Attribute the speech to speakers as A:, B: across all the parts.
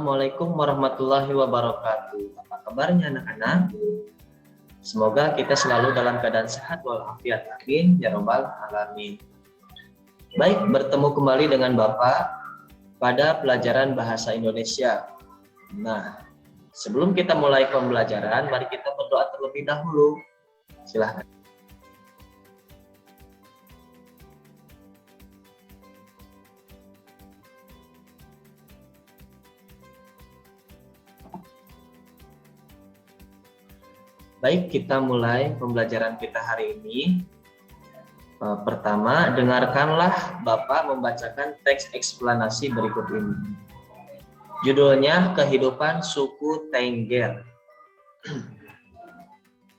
A: Assalamualaikum warahmatullahi wabarakatuh. Apa kabarnya anak-anak? Semoga kita selalu dalam keadaan sehat walafiat. Amin ya rabbal alamin. Baik, bertemu kembali dengan Bapak pada pelajaran bahasa Indonesia. Nah, sebelum kita mulai pembelajaran, mari kita berdoa terlebih dahulu. Silahkan. Baik, kita mulai pembelajaran kita hari ini. Pertama, dengarkanlah Bapak membacakan teks eksplanasi berikut ini. Judulnya Kehidupan Suku Tengger.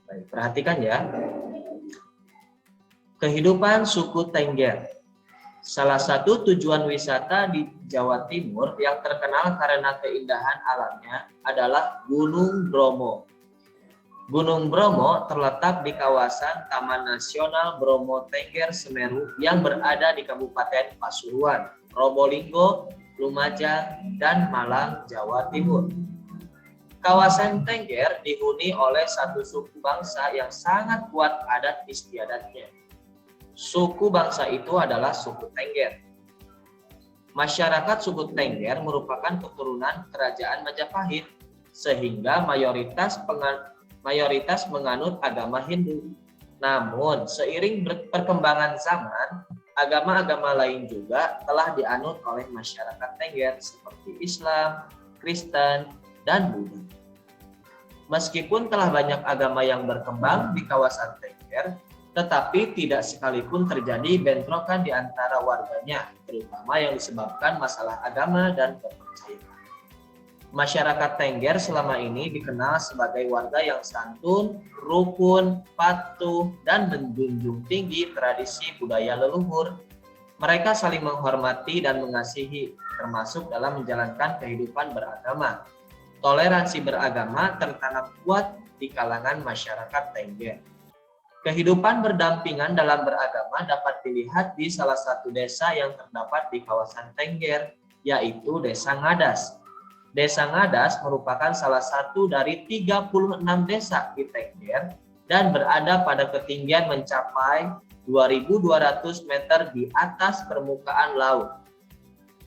A: Baik, perhatikan ya. Kehidupan suku Tengger. Salah satu tujuan wisata di Jawa Timur yang terkenal karena keindahan alamnya adalah Gunung Bromo. Gunung Bromo terletak di kawasan Taman Nasional Bromo Tengger Semeru yang berada di Kabupaten Pasuruan, Probolinggo, Lumajang, dan Malang, Jawa Timur. Kawasan Tengger dihuni oleh satu suku bangsa yang sangat kuat adat istiadatnya. Suku bangsa itu adalah suku Tengger. Masyarakat suku Tengger merupakan keturunan Kerajaan Majapahit, sehingga mayoritas menganut agama Hindu. Namun, seiring perkembangan zaman, agama-agama lain juga telah dianut oleh masyarakat Tengger seperti Islam, Kristen, dan Buddha. Meskipun telah banyak agama yang berkembang di kawasan Tengger, tetapi tidak sekalipun terjadi bentrokan di antara warganya, terutama yang disebabkan masalah agama dan kepercayaan. Masyarakat Tengger selama ini dikenal sebagai warga yang santun, rukun, patuh, dan menjunjung tinggi tradisi budaya leluhur. Mereka saling menghormati dan mengasihi, termasuk dalam menjalankan kehidupan beragama. Toleransi beragama tertanam kuat di kalangan masyarakat Tengger. Kehidupan berdampingan dalam beragama dapat dilihat di salah satu desa yang terdapat di kawasan Tengger, yaitu Desa Ngadas. Desa Ngadas merupakan salah satu dari 36 desa di Tengger dan berada pada ketinggian mencapai 2.200 meter di atas permukaan laut.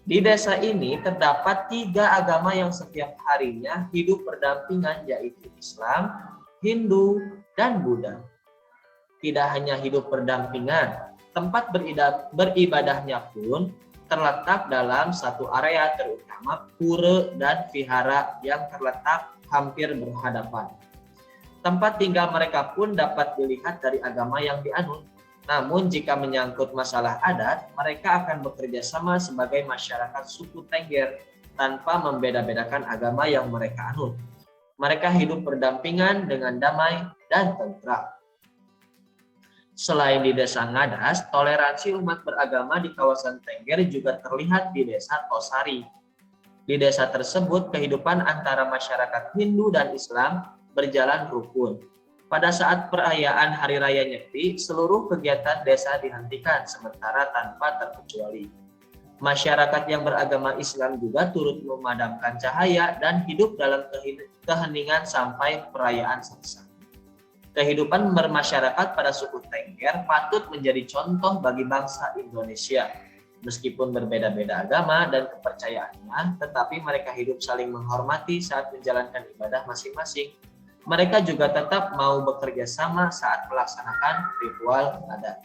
A: Di desa ini terdapat 3 agama yang setiap harinya hidup berdampingan, yaitu Islam, Hindu, dan Buddha. Tidak hanya hidup berdampingan, tempat beribadahnya pun terletak dalam satu area, terutama pura dan vihara yang terletak hampir berhadapan. Tempat tinggal mereka pun dapat dilihat dari agama yang dianut. Namun jika menyangkut masalah adat, mereka akan bekerja sama sebagai masyarakat suku Tengger tanpa membeda-bedakan agama yang mereka anut. Mereka hidup berdampingan dengan damai dan tentram. Selain di Desa Ngadas, toleransi umat beragama di kawasan Tengger juga terlihat di Desa Tosari. Di desa tersebut, kehidupan antara masyarakat Hindu dan Islam berjalan rukun. Pada saat perayaan Hari Raya Nyepi, seluruh kegiatan desa dihentikan sementara tanpa terkecuali. Masyarakat yang beragama Islam juga turut memadamkan cahaya dan hidup dalam keheningan sampai perayaan selesai. Kehidupan bermasyarakat pada suku Tengger patut menjadi contoh bagi bangsa Indonesia. Meskipun berbeda-beda agama dan kepercayaannya, tetapi mereka hidup saling menghormati saat menjalankan ibadah masing-masing. Mereka juga tetap mau bekerja sama saat melaksanakan ritual adat.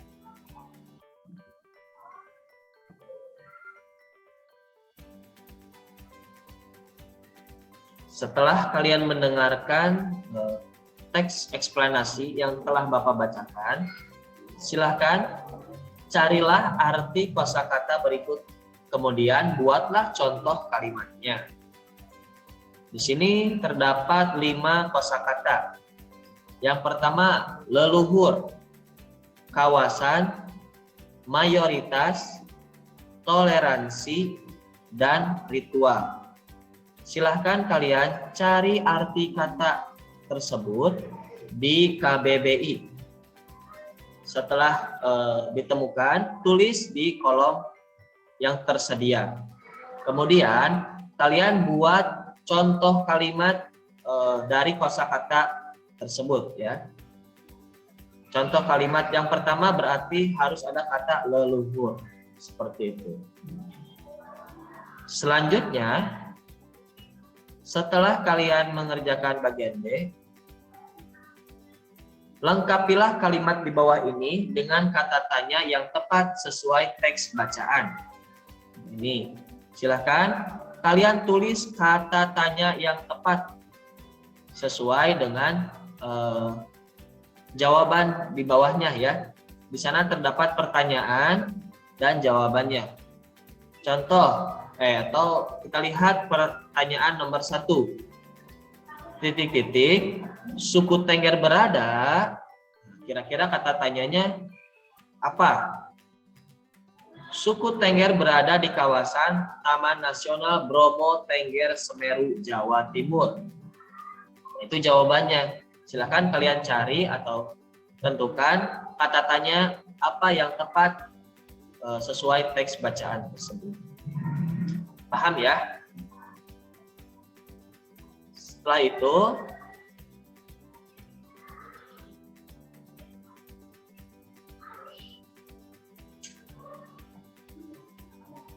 A: Setelah kalian mendengarkan teks eksplanasi yang telah Bapak bacakan, silahkan carilah arti kosakata berikut, kemudian buatlah contoh kalimatnya. Di sini terdapat 5 kosakata. Yang pertama, leluhur, kawasan, mayoritas, toleransi, dan ritual. Silahkan kalian cari arti kata tersebut di KBBI. Setelah ditemukan, tulis di kolom yang tersedia. Kemudian kalian buat contoh kalimat dari kosakata tersebut ya. Contoh kalimat yang pertama berarti harus ada kata leluhur, seperti itu. Selanjutnya, setelah kalian mengerjakan bagian D, lengkapilah kalimat di bawah ini dengan kata tanya yang tepat sesuai teks bacaan. Ini, silakan kalian tulis kata tanya yang tepat sesuai dengan jawaban di bawahnya ya. Di sana terdapat pertanyaan dan jawabannya. Contoh, atau kita lihat pertanyaan nomor 1. Titik-titik, suku Tengger berada, kira-kira kata tanyanya apa? Suku Tengger berada di kawasan Taman Nasional Bromo Tengger Semeru, Jawa Timur. Itu jawabannya. Silahkan kalian cari atau tentukan kata tanya apa yang tepat sesuai teks bacaan tersebut. Paham ya? Setelah itu,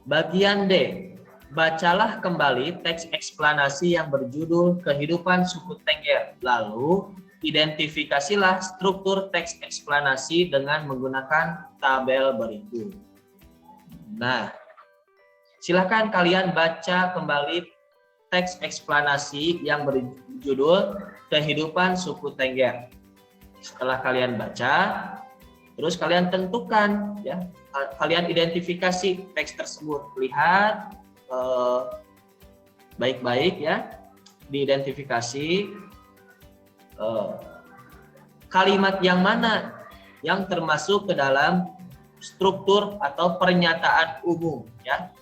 A: bagian D. Bacalah kembali teks eksplanasi yang berjudul Kehidupan Suku Tengger. Lalu, identifikasilah struktur teks eksplanasi dengan menggunakan tabel berikut. Nah, silakan kalian baca kembali teks eksplanasi yang berjudul Kehidupan Suku Tengger. Setelah kalian baca, terus kalian tentukan ya, kalian identifikasi teks tersebut. Lihat baik-baik ya, diidentifikasi kalimat yang mana yang termasuk ke dalam struktur atau pernyataan umum ya.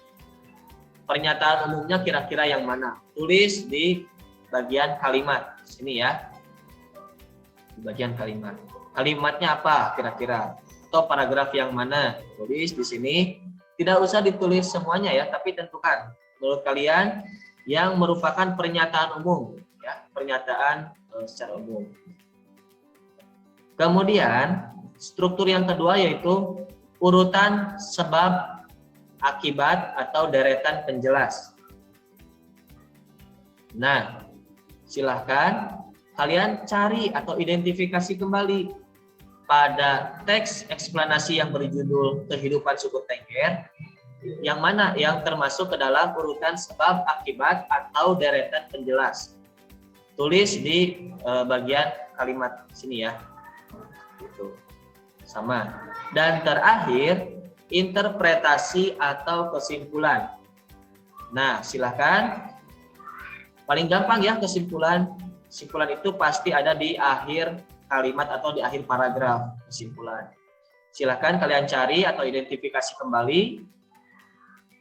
A: Pernyataan umumnya kira-kira yang mana? Tulis di bagian kalimat sini ya. Di bagian kalimat. Kalimatnya apa kira-kira? Atau paragraf yang mana? Tulis di sini. Tidak usah ditulis semuanya ya, tapi tentukan menurut kalian yang merupakan pernyataan umum ya, pernyataan secara umum. Kemudian struktur yang kedua yaitu urutan sebab akibat atau deretan penjelas. Nah, silahkan kalian cari atau identifikasi kembali pada teks eksplanasi yang berjudul Kehidupan Suku Tengger, yang mana yang termasuk ke dalam urutan sebab akibat atau deretan penjelas. Tulis di bagian kalimat sini ya. Itu sama. Dan terakhir, interpretasi atau kesimpulan. Nah, silakan. Paling gampang ya kesimpulan. Kesimpulan itu pasti ada di akhir kalimat atau di akhir paragraf kesimpulan. Silakan kalian cari atau identifikasi kembali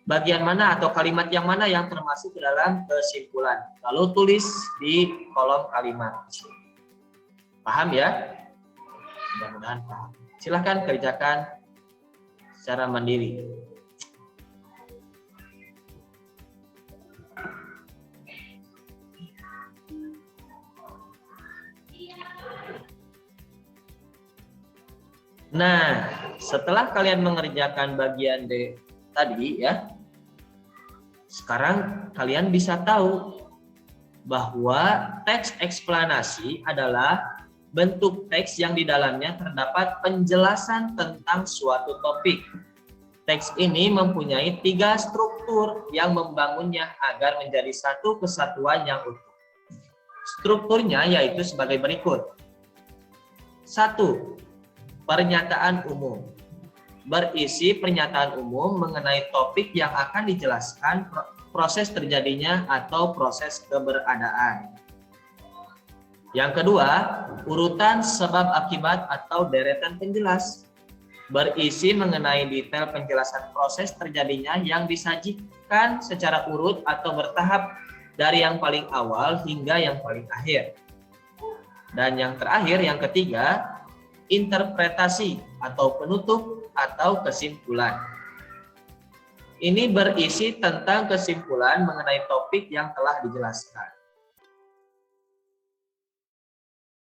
A: bagian mana atau kalimat yang mana yang termasuk ke dalam kesimpulan. Lalu tulis di kolom kalimat. Paham ya? Mudah-mudahan paham. Silakan kerjakan secara mandiri. Nah, setelah kalian mengerjakan bagian D tadi ya, sekarang kalian bisa tahu bahwa teks eksplanasi adalah bentuk teks yang di dalamnya terdapat penjelasan tentang suatu topik. Teks ini mempunyai 3 struktur yang membangunnya agar menjadi satu kesatuan yang utuh. Strukturnya yaitu sebagai berikut. 1. Pernyataan umum. Berisi pernyataan umum mengenai topik yang akan dijelaskan proses terjadinya atau proses keberadaan. Yang kedua, urutan sebab akibat atau deretan penjelas. Berisi mengenai detail penjelasan proses terjadinya yang disajikan secara urut atau bertahap dari yang paling awal hingga yang paling akhir. Dan yang terakhir, yang ketiga, interpretasi atau penutup atau kesimpulan. Ini berisi tentang kesimpulan mengenai topik yang telah dijelaskan.